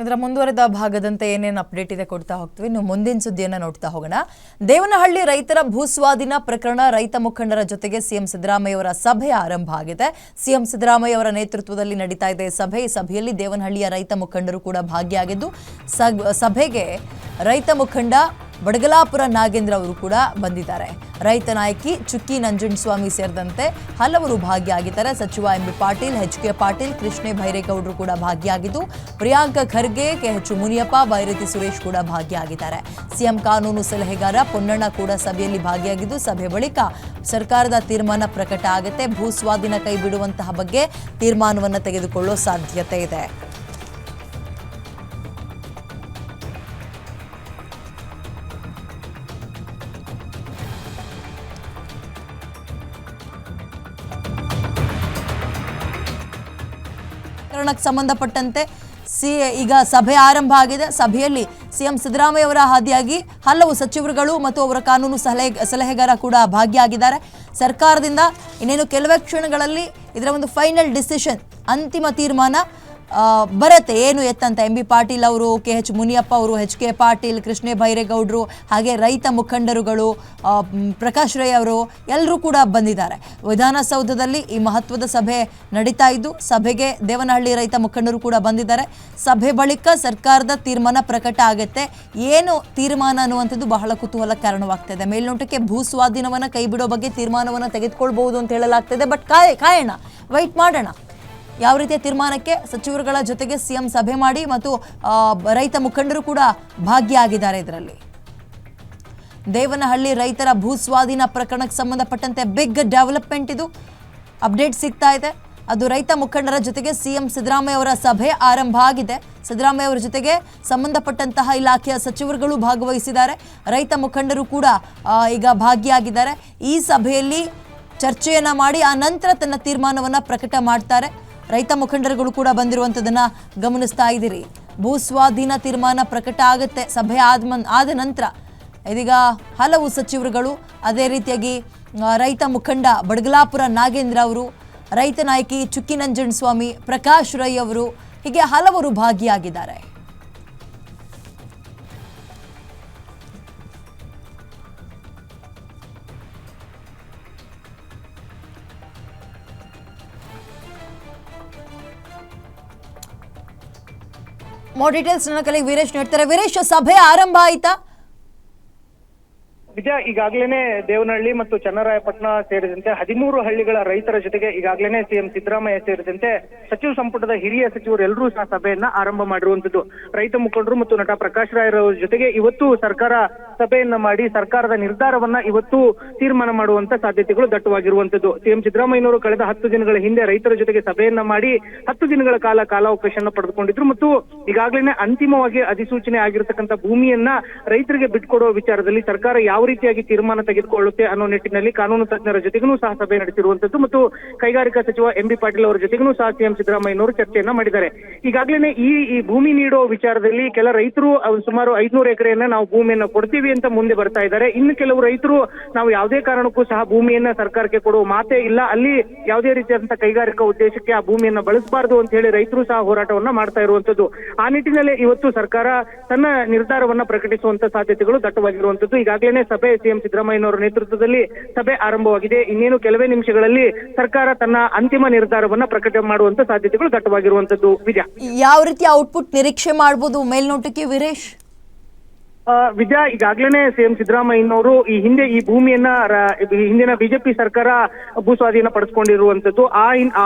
ಇದರ ಮುಂದುವರೆದ ಭಾಗದಂತೆ ಏನೇನು ಅಪ್ಡೇಟ್ ಇದೆ ಕೊಡ್ತಾ ಹೋಗ್ತೀವಿ. ಇನ್ನು ಮುಂದಿನ ಸುದ್ದಿಯನ್ನು ನೋಡ್ತಾ ಹೋಗೋಣ. ದೇವನಹಳ್ಳಿ ರೈತರ ಭೂಸ್ವಾಧೀನ ಪ್ರಕರಣ, ರೈತ ಮುಖಂಡರ ಜೊತೆಗೆ ಸಿಎಂ ಸಿದ್ದರಾಮಯ್ಯ ಅವರ ಸಭೆ ಆರಂಭ ಆಗಿದೆ. ಸಿಎಂ ಸಿದ್ದರಾಮಯ್ಯ ಅವರ ನೇತೃತ್ವದಲ್ಲಿ ನಡೀತಾ ಇದೆ ಸಭೆ. ಈ ಸಭೆಯಲ್ಲಿ ದೇವನಹಳ್ಳಿಯ ರೈತ ಮುಖಂಡರು ಕೂಡ ಭಾಗಿಯಾಗಿದ್ದು, ಸಭೆಗೆ ರೈತ ಮುಖಂಡ ಬಡಗಲಾಪುರ ನಾಗೇಂದ್ರ ಅವರು ಕೂಡ ಬಂದಿದ್ದಾರೆ. ರೈತ ನಾಯಕಿ ಚುಕ್ಕಿ ನಂಜುಂಡಸ್ವಾಮಿ ಸೇರಿದಂತೆ ಹಲವರು ಭಾಗಿಯಾಗಿದ್ದಾರೆ. ಸಚಿವ ಎಂಬಿ ಪಾಟೀಲ್, ಎಚ್.ಕೆ. ಪಾಟೀಲ್, ಕೃಷ್ಣೇ ಬೈರೇಗೌಡರು ಕೂಡ ಭಾಗಿಯಾಗಿದ್ದು, ಪ್ರಿಯಾಂಕ ಖರ್ಗೆ, ಕೆ.ಎಚ್. ಮುನಿಯಪ್ಪ, ಬೈರತಿ ಸುರೇಶ್ ಕೂಡ ಭಾಗಿಯಾಗಿದ್ದಾರೆ. ಸಿಎಂ ಕಾನೂನು ಸಲಹೆಗಾರ ಪೊನ್ನಣ್ಣ ಕೂಡ ಸಭೆಯಲ್ಲಿ ಭಾಗಿಯಾಗಿದ್ದು, ಸಭೆ ಬಳಿಕ ಸರ್ಕಾರದ ತೀರ್ಮಾನ ಪ್ರಕಟ ಆಗುತ್ತೆ. ಭೂಸ್ವಾಧೀನ ಕೈ ಬಿಡುವಂತಹ ಬಗ್ಗೆ ತೀರ್ಮಾನವನ್ನು ತೆಗೆದುಕೊಳ್ಳೋ ಸಾಧ್ಯತೆ ಇದೆ. ಸಂಬಂಧಪಟ್ಟಂತೆ ಈಗ ಸಭೆ ಆರಂಭ ಆಗಿದೆ. ಸಭೆಯಲ್ಲಿ ಸಿಎಂ ಸಿದ್ದರಾಮಯ್ಯ ಅವರ ಹಾದಿಯಾಗಿ ಹಲವು ಸಚಿವರುಗಳು ಮತ್ತು ಅವರ ಕಾನೂನು ಸಲಹೆಗಾರ ಕೂಡ ಭಾಗಿಯಾಗಿದ್ದಾರೆ. ಸರ್ಕಾರದಿಂದ ಇನ್ನೇನು ಕೆಲವೇ ಕ್ಷಣಗಳಲ್ಲಿ ಇದರ ಒಂದು ಫೈನಲ್ ಡಿಸಿಷನ್, ಅಂತಿಮ ತೀರ್ಮಾನ ಬರುತ್ತೆ ಏನು ಎತ್ತಂತ. ಎಂ ಬಿ ಪಾಟೀಲ್ ಅವರು, ಕೆ.ಎಚ್. ಮುನಿಯಪ್ಪ ಅವರು, ಎಚ್.ಕೆ. ಪಾಟೀಲ್, ಕೃಷ್ಣೇ ಬೈರೇಗೌಡರು, ಹಾಗೆ ರೈತ ಮುಖಂಡರುಗಳು, ಪ್ರಕಾಶ್ ರೈ ಅವರು ಎಲ್ಲರೂ ಕೂಡ ಬಂದಿದ್ದಾರೆ. ವಿಧಾನಸೌಧದಲ್ಲಿ ಈ ಮಹತ್ವದ ಸಭೆ ನಡೀತಾ ಇದ್ದು, ಸಭೆಗೆ ದೇವನಹಳ್ಳಿ ರೈತ ಮುಖಂಡರು ಕೂಡ ಬಂದಿದ್ದಾರೆ. ಸಭೆ ಬಳಿಕ ಸರ್ಕಾರದ ತೀರ್ಮಾನ ಪ್ರಕಟ ಆಗುತ್ತೆ. ಏನು ತೀರ್ಮಾನ ಅನ್ನುವಂಥದ್ದು ಬಹಳ ಕುತೂಹಲ ಕಾರಣವಾಗ್ತದೆ. ಮೇಲ್ನೋಟಕ್ಕೆ ಭೂ ಸ್ವಾಧೀನವನ್ನು ಕೈ ಬಿಡೋ ಬಗ್ಗೆ ತೀರ್ಮಾನವನ್ನು ತೆಗೆದುಕೊಳ್ಬಹುದು ಅಂತ ಹೇಳಲಾಗ್ತದೆ. ಬಟ್ ಕಾಯೋಣ, ವೈಟ್ ಮಾಡೋಣ ಯಾವ ರೀತಿಯ ತೀರ್ಮಾನಕ್ಕೆ. ಸಚಿವರುಗಳ ಜೊತೆಗೆ ಸಿಎಂ ಸಭೆ ಮಾಡಿ ಮತ್ತು ರೈತ ಮುಖಂಡರು ಕೂಡ ಭಾಗಿಯಾಗಿದ್ದಾರೆ. ಇದರಲ್ಲಿ ದೇವನಹಳ್ಳಿ ರೈತರ ಭೂ ಸ್ವಾಧೀನ ಪ್ರಕರಣಕ್ಕೆ ಸಂಬಂಧಪಟ್ಟಂತೆ ಬಿಗ್ ಡೆವಲಪ್ಮೆಂಟ್, ಇದು ಅಪ್ಡೇಟ್ ಸಿಗ್ತಾ ಇದೆ. ಅದು ರೈತ ಮುಖಂಡರ ಜೊತೆಗೆ ಸಿಎಂ ಸಿದ್ದರಾಮಯ್ಯ ಅವರ ಸಭೆ ಆರಂಭ ಆಗಿದೆ. ಸಿದ್ದರಾಮಯ್ಯ ಅವರ ಜೊತೆಗೆ ಸಂಬಂಧಪಟ್ಟಂತಹ ಇಲಾಖೆಯ ಸಚಿವರುಗಳು ಭಾಗವಹಿಸಿದ್ದಾರೆ. ರೈತ ಮುಖಂಡರು ಕೂಡ ಈಗ ಭಾಗಿಯಾಗಿದ್ದಾರೆ. ಈ ಸಭೆಯಲ್ಲಿ ಚರ್ಚೆಯನ್ನ ಮಾಡಿ ಆ ನಂತರ ತನ್ನ ತೀರ್ಮಾನವನ್ನು ಪ್ರಕಟ ಮಾಡ್ತಾರೆ. ರೈತ ಮುಖಂಡರುಗಳು ಕೂಡ ಬಂದಿರುವಂಥದ್ದನ್ನು ಗಮನಿಸ್ತಾ ಇದ್ದೀರಿ. ಭೂ ಸ್ವಾಧೀನ ತೀರ್ಮಾನ ಪ್ರಕಟ ಆಗುತ್ತೆ ಸಭೆ ಆದ ನಂತರ. ಇದೀಗ ಹಲವು ಸಚಿವರುಗಳು, ಅದೇ ರೀತಿಯಾಗಿ ರೈತ ಮುಖಂಡ ಬಡಗಲಾಪುರ ನಾಗೇಂದ್ರ ಅವರು, ರೈತ ನಾಯಕಿ ಚುಕ್ಕಿ ನಂಜುಂಡಸ್ವಾಮಿ, ಪ್ರಕಾಶ್ ರೈ ಅವರು, ಹೀಗೆ ಹಲವರು ಭಾಗಿಯಾಗಿದ್ದಾರೆ. ಮೋರ್ ಡೀಟೇಲ್ಸ್ ನನ್ನ ಕಲೆ ವೀರೇಶ್ ನೀಡ್ತಾರೆ. ವೀರೇಶ್, ಸಭೆ ಆರಂಭ ಆಯ್ತಾ? ನಿಜ, ಈಗಾಗಲೇ ದೇವನಹಳ್ಳಿ ಮತ್ತು ಚನ್ನರಾಯಪಟ್ಟಣ ಸೇರಿದಂತೆ 13 ಹಳ್ಳಿಗಳ ರೈತರ ಜೊತೆಗೆ ಈಗಾಗಲೇ ಸಿಎಂ ಸಿದ್ದರಾಮಯ್ಯ ಸೇರಿದಂತೆ ಸಚಿವ ಸಂಪುಟದ ಹಿರಿಯ ಸಚಿವರು ಎಲ್ಲರೂ ಸಹ ಸಭೆಯನ್ನ ಆರಂಭ ಮಾಡಿರುವಂತದ್ದು. ರೈತ ಮುಖಂಡರು ಮತ್ತು ನಟ ಪ್ರಕಾಶ್ ರಾಯ್ ಅವರ ಜೊತೆಗೆ ಇವತ್ತು ಸರ್ಕಾರ ಸಭೆಯನ್ನ ಮಾಡಿ ಸರ್ಕಾರದ ನಿರ್ಧಾರವನ್ನ ಇವತ್ತು ತೀರ್ಮಾನ ಮಾಡುವಂತ ಸಾಧ್ಯತೆಗಳು ದಟ್ಟವಾಗಿರುವಂತದ್ದು. ಸಿಎಂ ಸಿದ್ದರಾಮಯ್ಯನವರು ಕಳೆದ 10 ದಿನಗಳ ಹಿಂದೆ ರೈತರ ಜೊತೆಗೆ ಸಭೆಯನ್ನ ಮಾಡಿ 10 ದಿನಗಳ ಕಾಲಾವಕಾಶವನ್ನು ಪಡೆದುಕೊಂಡಿದ್ರು ಮತ್ತು ಈಗಾಗಲೇ ಅಂತಿಮವಾಗಿ ಅಧಿಸೂಚನೆ ಆಗಿರತಕ್ಕಂಥ ಭೂಮಿಯನ್ನ ರೈತರಿಗೆ ಬಿಟ್ಕೊಡುವ ವಿಚಾರದಲ್ಲಿ ಸರ್ಕಾರ ಯಾವ ರೀತಿಯಾಗಿ ತೀರ್ಮಾನ ತೆಗೆದುಕೊಳ್ಳುತ್ತೆ ಅನ್ನೋ ನಿಟ್ಟಿನಲ್ಲಿ ಕಾನೂನು ತಜ್ಞರ ಜೊತೆಗೂ ಸಹ ಸಭೆ ನಡೆಸಿರುವಂತದ್ದು ಮತ್ತು ಕೈಗಾರಿಕಾ ಸಚಿವ ಎಂಬಿ ಪಾಟೀಲ್ ಅವರ ಜೊತೆಗೂ ಸಹ ಸಿಎಂ ಸಿದ್ದರಾಮಯ್ಯನವರು ಚರ್ಚೆಯನ್ನ ಮಾಡಿದ್ದಾರೆ. ಈಗಾಗಲೇ ಈ ಭೂಮಿ ನೀಡುವ ವಿಚಾರದಲ್ಲಿ ಕೆಲ ರೈತರು ಸುಮಾರು 500 ಎಕರೆಯನ್ನ ನಾವು ಭೂಮಿಯನ್ನ ಕೊಡ್ತೀವಿ ಅಂತ ಮುಂದೆ ಬರ್ತಾ ಇದ್ದಾರೆ. ಇನ್ನು ಕೆಲವು ರೈತರು ನಾವು ಯಾವುದೇ ಕಾರಣಕ್ಕೂ ಸಹ ಭೂಮಿಯನ್ನ ಸರ್ಕಾರಕ್ಕೆ ಕೊಡುವ ಮಾತೇ ಇಲ್ಲ, ಅಲ್ಲಿ ಯಾವುದೇ ರೀತಿಯಾದಂತಹ ಕೈಗಾರಿಕಾ ಉದ್ದೇಶಕ್ಕೆ ಆ ಭೂಮಿಯನ್ನ ಬಳಸಬಾರದು ಅಂತ ಹೇಳಿ ರೈತರು ಸಹ ಹೋರಾಟವನ್ನ ಮಾಡ್ತಾ ಇರುವಂತದ್ದು. ಆ ನಿಟ್ಟಿನಲ್ಲಿ ಇವತ್ತು ಸರ್ಕಾರ ತನ್ನ ನಿರ್ಧಾರವನ್ನ ಪ್ರಕಟಿಸುವಂತ ಸಾಧ್ಯತೆಗಳು ದಟ್ಟವಾಗಿರುವಂತದ್ದು. ಈಗಾಗಲೇ ಸಭೆ ಸಿಎಂ ಸಿದ್ದರಾಮಯ್ಯನವರ ನೇತೃತ್ವದಲ್ಲಿ ಸಭೆ ಆರಂಭವಾಗಿದೆ. ಇನ್ನೇನು ಕೆಲವೇ ನಿಮಿಷಗಳಲ್ಲಿ ಸರ್ಕಾರ ತನ್ನ ಅಂತಿಮ ನಿರ್ಧಾರವನ್ನ ಪ್ರಕಟ ಮಾಡುವಂತ ಸಾಧ್ಯತೆಗಳು ದಟ್ಟವಾಗಿರುವಂತದ್ದು. ವಿಜಯ, ಯಾವ ರೀತಿಯ ಔಟ್ಪುಟ್ ನಿರೀಕ್ಷೆ ಮಾಡಬಹುದು ಮೇಲ್ನೋಟಕ್ಕೆ ವೀರೇಶ್? ವಿಜಯ, ಈಗಾಗಲೇ ಸಿಎಂ ಸಿದ್ದರಾಮಯ್ಯನವರು ಈ ಭೂಮಿಯನ್ನ ಹಿಂದಿನ ಬಿಜೆಪಿ ಸರ್ಕಾರ ಭೂಸ್ವಾಧೀನ ಪಡಿಸ್ಕೊಂಡಿರುವಂತದ್ದು.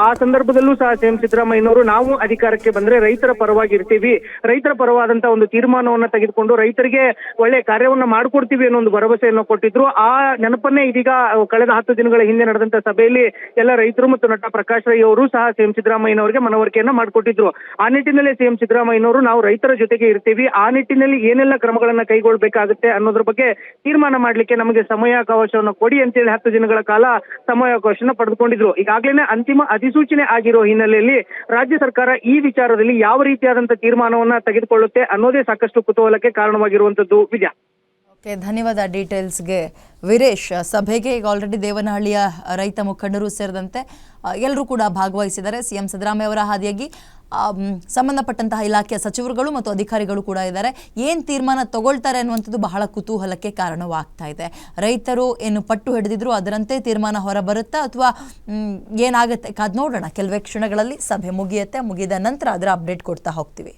ಆ ಸಂದರ್ಭದಲ್ಲೂ ಸಹ ಸಿಎಂ ಸಿದ್ದರಾಮಯ್ಯನವರು ನಾವು ಅಧಿಕಾರಕ್ಕೆ ಬಂದ್ರೆ ರೈತರ ಪರವಾಗಿ ಇರ್ತೀವಿ, ರೈತರ ಪರವಾದಂತ ಒಂದು ತೀರ್ಮಾನವನ್ನ ತೆಗೆದುಕೊಂಡು ರೈತರಿಗೆ ಒಳ್ಳೆ ಕಾರ್ಯವನ್ನ ಮಾಡಿಕೊಡ್ತೀವಿ ಅನ್ನೋ ಒಂದು ಭರವಸೆಯನ್ನು ಕೊಟ್ಟಿದ್ರು. ಆ ನೆನಪನ್ನೇ ಇದೀಗ ಕಳೆದ 10 ದಿನಗಳ ಹಿಂದೆ ನಡೆದಂತ ಸಭೆಯಲ್ಲಿ ಎಲ್ಲ ರೈತರು ಮತ್ತು ನಟ ಪ್ರಕಾಶ್ ರೈ ಅವರು ಸಹ ಸಿಎಂ ಸಿದ್ದರಾಮಯ್ಯನವರಿಗೆ ಮನವರಿಕೆಯನ್ನ ಮಾಡಿಕೊಟ್ಟಿದ್ರು. ಆ ನಿಟ್ಟಿನಲ್ಲಿ ಸಿಎಂ ಸಿದ್ದರಾಮಯ್ಯನವರು ನಾವು ರೈತರ ಜೊತೆಗೆ ಇರ್ತೀವಿ, ಆ ನಿಟ್ಟಿನಲ್ಲಿ ಏನೆಲ್ಲ ಕ್ರಮಗಳನ್ನ ಕೈಗೊಳ್ಳಬೇಕಾಗುತ್ತೆ ಅನ್ನೋದ್ರ ಬಗ್ಗೆ ತೀರ್ಮಾನ ಮಾಡ್ಲಿಕ್ಕೆ ನಮಗೆ ಸಮಯಾವಕಾಶವನ್ನು ಕೊಡಿ ಅಂತೇಳಿ 10 ದಿನಗಳ ಕಾಲ ಸಮಯಾವಕಾಶನ ಪಡೆದುಕೊಂಡಿದ್ರು. ಈಗಾಗಲೇ ಅಂತಿಮ ಅಧಿಸೂಚನೆ ಆಗಿರೋ ಹಿನ್ನೆಲೆಯಲ್ಲಿ ರಾಜ್ಯ ಸರ್ಕಾರ ಈ ವಿಚಾರದಲ್ಲಿ ಯಾವ ರೀತಿಯಾದಂತಹ ತೀರ್ಮಾನವನ್ನ ತೆಗೆದುಕೊಳ್ಳುತ್ತೆ ಅನ್ನೋದೇ ಸಾಕಷ್ಟು ಕುತೂಹಲಕ್ಕೆ ಕಾರಣವಾಗಿರುವಂತದ್ದು. ವಿಜಯ. ಧನ್ಯವಾದ ಡೀಟೇಲ್ಸ್ಗೆ ವೀರೇಶ್. ಸಭೆಗೆ ಈಗ ಆಲ್ರೆಡಿ ದೇವನಹಳ್ಳಿಯ ರೈತ ಮುಖಂಡರು ಸೇರಿದಂತೆ ಎಲ್ಲರೂ ಕೂಡ ಭಾಗವಹಿಸಿದ್ದಾರೆ. ಸಿಎಂ ಸಿದ್ದರಾಮಯ್ಯ ಅವರ ಹಾದಿಯಾಗಿ ಸಂಬಂಧಪಟ್ಟಂತಹ ಇಲಾಖೆಯ ಸಚಿವರುಗಳು ಮತ್ತು ಅಧಿಕಾರಿಗಳು ಕೂಡ ಇದ್ದಾರೆ. ಏನು ತೀರ್ಮಾನ ತಗೊಳ್ತಾರೆ ಅನ್ನುವಂಥದ್ದು ಬಹಳ ಕುತೂಹಲಕ್ಕೆ ಕಾರಣವಾಗ್ತಾ ಇದೆ. ರೈತರು ಏನು ಪಟ್ಟು ಹಿಡಿದಿದ್ರು ಅದರಂತೆ ತೀರ್ಮಾನ ಹೊರಬರುತ್ತಾ ಅಥವಾ ಏನಾಗುತ್ತೆ ಕಾದ್ ನೋಡೋಣ. ಕೆಲವೇ ಕ್ಷಣಗಳಲ್ಲಿ ಸಭೆ ಮುಗಿಯುತ್ತೆ. ಮುಗಿದ ನಂತರ ಅದರ ಅಪ್ಡೇಟ್ ಕೊಡ್ತಾ ಹೋಗ್ತೀವಿ.